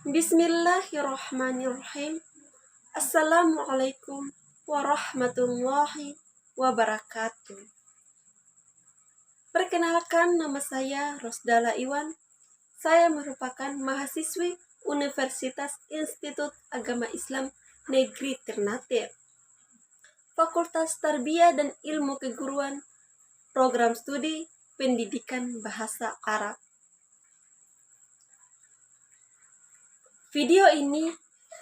Bismillahirrahmanirrahim. Assalamualaikum warahmatullahi wabarakatuh. Perkenalkan, nama saya Rosdala Iwan. Saya merupakan mahasiswi Universitas Institut Agama Islam Negeri Ternate, Fakultas Tarbiyah dan Ilmu Keguruan, Program Studi Pendidikan Bahasa Arab. Video ini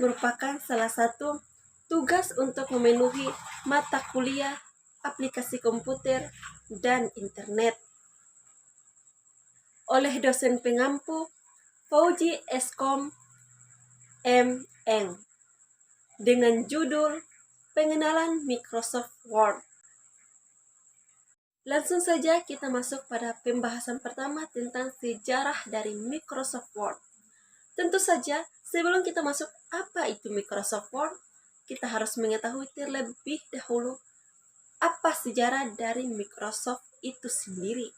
merupakan salah satu tugas untuk memenuhi mata kuliah aplikasi komputer dan internet oleh dosen pengampu Fauji Eskom M. Eng dengan judul Pengenalan Microsoft Word. Langsung saja kita masuk pada pembahasan pertama tentang sejarah dari Microsoft Word. Tentu saja, sebelum kita masuk apa itu Microsoft Word, kita harus mengetahui terlebih dahulu apa sejarah dari Microsoft itu sendiri.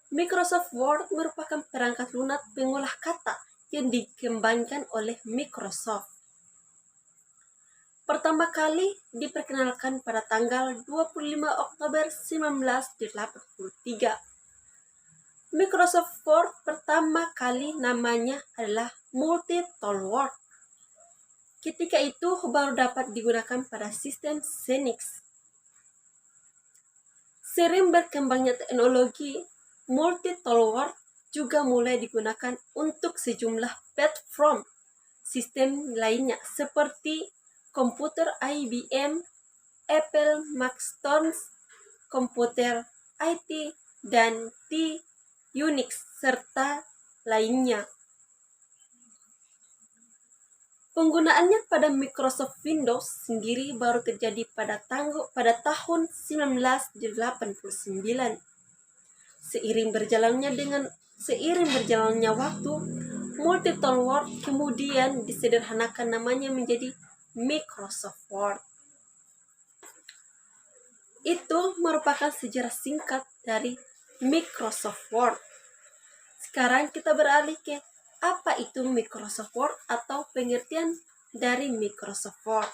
Microsoft Word merupakan perangkat lunak pengolah kata yang dikembangkan oleh Microsoft. Pertama kali diperkenalkan pada tanggal 25 Oktober 1983. Microsoft Word pertama kali namanya adalah Multi-Tool Word. Ketika itu baru dapat digunakan pada sistem Xenix. Sering berkembangnya teknologi, Multi-Tool Word juga mulai digunakan untuk sejumlah platform sistem lainnya seperti komputer IBM, Apple Macintosh, komputer IT, dan Unix, serta lainnya. Penggunaannya pada Microsoft Windows sendiri baru terjadi pada tahun 1989. Seiring berjalannya waktu, Multi-Tool Word kemudian disederhanakan namanya menjadi Microsoft Word. Itu merupakan sejarah singkat dari Microsoft Word. Sekarang kita beralih ke apa itu Microsoft Word atau pengertian dari Microsoft Word.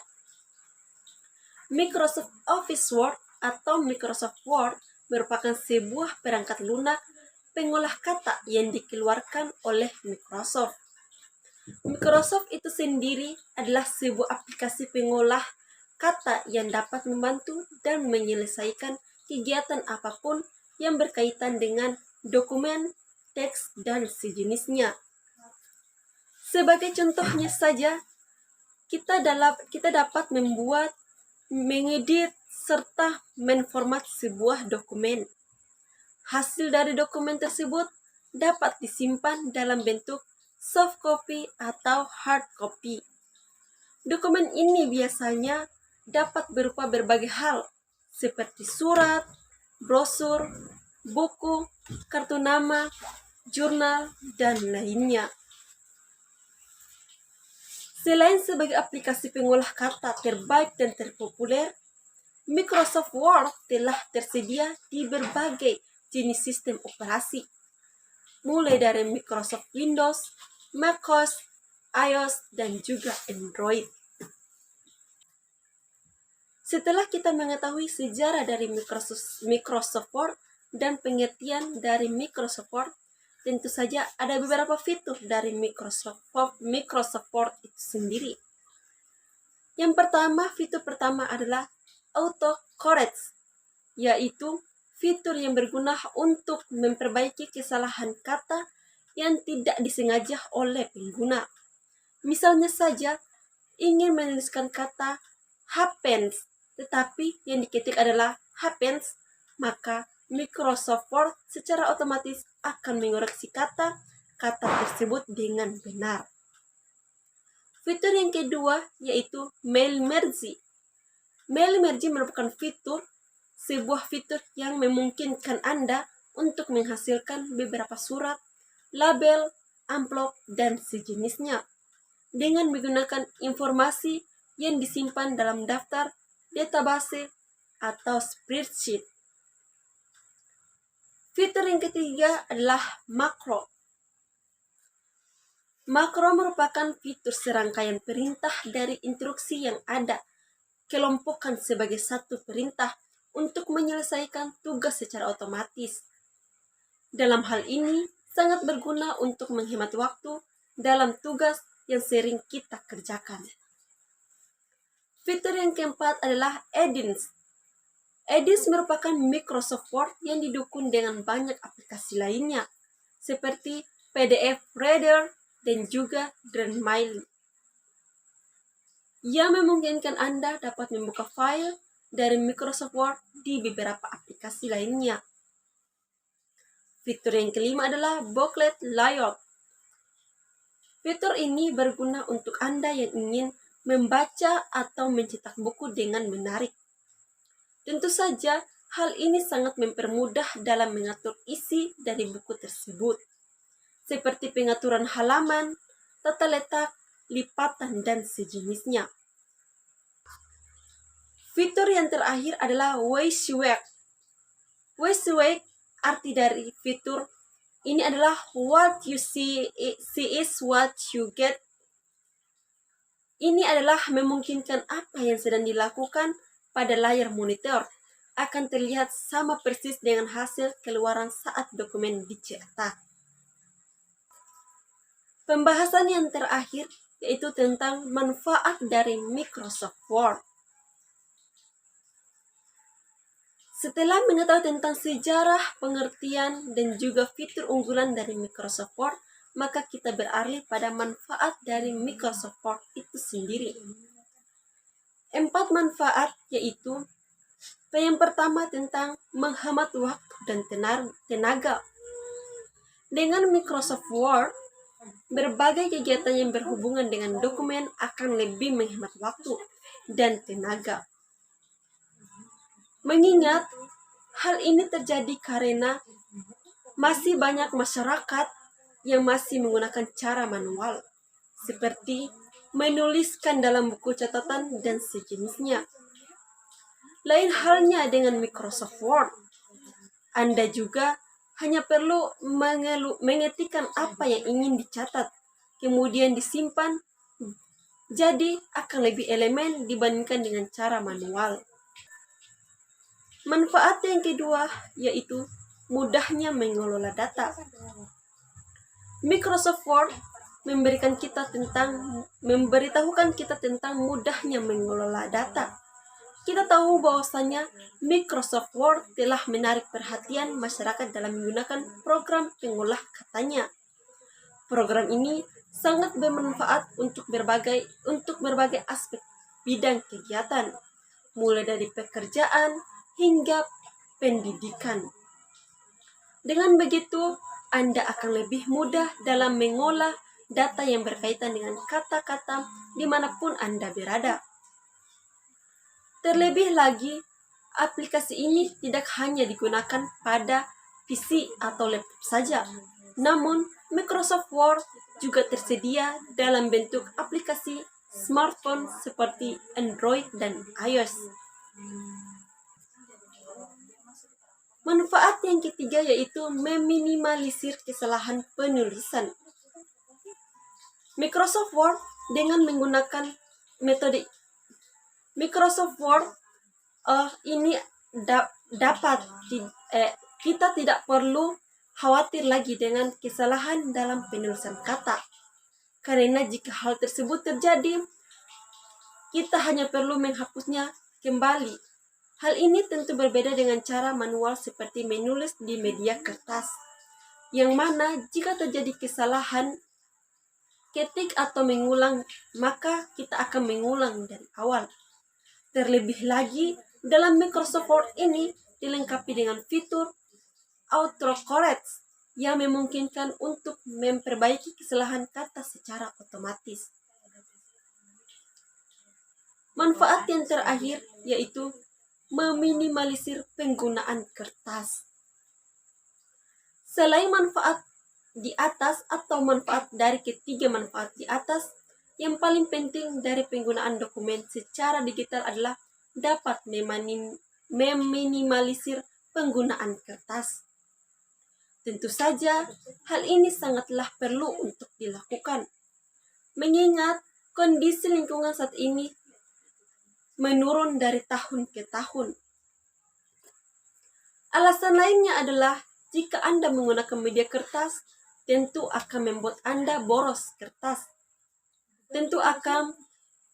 Microsoft Office Word atau Microsoft Word merupakan sebuah perangkat lunak pengolah kata yang dikeluarkan oleh Microsoft. Microsoft itu sendiri adalah sebuah aplikasi pengolah kata yang dapat membantu dan menyelesaikan kegiatan apapun yang berkaitan dengan dokumen, teks, dan sejenisnya. Sebagai contohnya saja, kita dapat membuat, mengedit, serta menformat sebuah dokumen. Hasil dari dokumen tersebut dapat disimpan dalam bentuk soft copy atau hard copy. Dokumen ini biasanya dapat berupa berbagai hal, seperti surat, brosur, buku, kartu nama, jurnal, dan lainnya. Selain sebagai aplikasi pengolah kata terbaik dan terpopuler, Microsoft Word telah tersedia di berbagai jenis sistem operasi, mulai dari Microsoft Windows, macOS, iOS, dan juga Android. Setelah kita mengetahui sejarah dari Microsoft Word dan pengertian dari Microsoft Word, tentu saja ada beberapa fitur dari Microsoft Word itu sendiri. Fitur pertama adalah autocorrect, yaitu fitur yang berguna untuk memperbaiki kesalahan kata yang tidak disengaja oleh pengguna. Misalnya saja, ingin menuliskan kata happens, tetapi yang diketik adalah happens, maka Microsoft Word secara otomatis akan mengoreksi kata tersebut dengan benar. Fitur yang kedua yaitu mail merge. Mail merge merupakan sebuah fitur yang memungkinkan Anda untuk menghasilkan beberapa surat, label, amplop, dan sejenisnya dengan menggunakan informasi yang disimpan dalam daftar, database, atau spreadsheet. Fitur yang ketiga adalah makro. Makro merupakan fitur serangkaian perintah dari instruksi yang ada kelompokkan sebagai satu perintah untuk menyelesaikan tugas secara otomatis. Dalam hal ini, sangat berguna untuk menghemat waktu dalam tugas yang sering kita kerjakan. Fitur yang keempat adalah add-ins. Add-ins merupakan Microsoft Word yang didukung dengan banyak aplikasi lainnya, seperti PDF Reader dan juga Dropmail, yang memungkinkan Anda dapat membuka file dari Microsoft Word di beberapa aplikasi lainnya. Fitur yang kelima adalah booklet layout. Fitur ini berguna untuk Anda yang ingin membaca atau mencetak buku dengan menarik. Tentu saja, hal ini sangat mempermudah dalam mengatur isi dari buku tersebut, seperti pengaturan halaman, tata letak, lipatan, dan sejenisnya. Fitur yang terakhir adalah WYSIWYG. WYSIWYG arti dari fitur ini adalah what you see is what you get. Ini adalah memungkinkan apa yang sedang dilakukan pada layar monitor akan terlihat sama persis dengan hasil keluaran saat dokumen dicetak. Pembahasan yang terakhir yaitu tentang manfaat dari Microsoft Word. Setelah mengetahui tentang sejarah, pengertian, dan juga fitur unggulan dari Microsoft Word, maka kita beralih pada manfaat dari Microsoft Word itu sendiri. 4 manfaat yaitu, yang pertama tentang menghemat waktu dan tenaga. Dengan Microsoft Word, berbagai kegiatan yang berhubungan dengan dokumen akan lebih menghemat waktu dan tenaga. Mengingat hal ini terjadi karena masih banyak masyarakat yang masih menggunakan cara manual, seperti menuliskan dalam buku catatan dan sejenisnya. Lain halnya dengan Microsoft Word, Anda juga hanya perlu mengetikkan apa yang ingin dicatat, kemudian disimpan, jadi akan lebih elemen dibandingkan dengan cara manual. Manfaat yang kedua yaitu mudahnya mengelola data. Microsoft Word memberitahukan kita tentang mudahnya mengelola data. Kita tahu bahwasanya Microsoft Word telah menarik perhatian masyarakat dalam menggunakan program pengolah katanya. Program ini sangat bermanfaat untuk berbagai aspek bidang kegiatan, mulai dari pekerjaan hingga pendidikan. Dengan begitu, Anda akan lebih mudah dalam mengolah data yang berkaitan dengan kata-kata dimanapun Anda berada. Terlebih lagi, aplikasi ini tidak hanya digunakan pada PC atau laptop saja, namun Microsoft Word juga tersedia dalam bentuk aplikasi smartphone seperti Android dan iOS. Manfaat yang ketiga yaitu meminimalisir kesalahan penulisan. Microsoft Word dengan menggunakan metode Microsoft Word ini kita tidak perlu khawatir lagi dengan kesalahan dalam penulisan kata. Karena jika hal tersebut terjadi, kita hanya perlu menghapusnya kembali. Hal ini tentu berbeda dengan cara manual seperti menulis di media kertas, yang mana jika terjadi kesalahan ketik atau mengulang, maka kita akan mengulang dari awal. Terlebih lagi, dalam Microsoft Word ini dilengkapi dengan fitur autocorrect yang memungkinkan untuk memperbaiki kesalahan kata secara otomatis. Manfaat yang terakhir yaitu meminimalisir penggunaan kertas. Selain manfaat di atas atau manfaat dari ketiga manfaat di atas, yang paling penting dari penggunaan dokumen secara digital adalah dapat meminimalisir penggunaan kertas. Tentu saja, hal ini sangatlah perlu untuk dilakukan, mengingat kondisi lingkungan saat ini menurun dari tahun ke tahun. Alasan lainnya adalah jika Anda menggunakan media kertas, tentu akan membuat Anda boros kertas. Tentu akan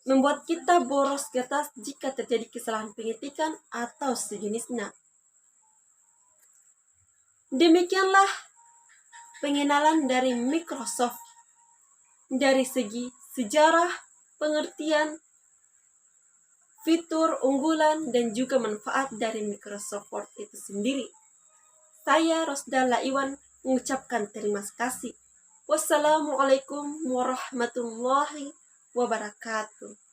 membuat kita boros kertas jika terjadi kesalahan pengetikan atau sejenisnya. Demikianlah pengenalan dari Microsoft dari segi sejarah, pengertian, fitur, unggulan, dan juga manfaat dari Microsoft Word itu sendiri. Saya Rosda Laiwan mengucapkan terima kasih. Wassalamualaikum warahmatullahi wabarakatuh.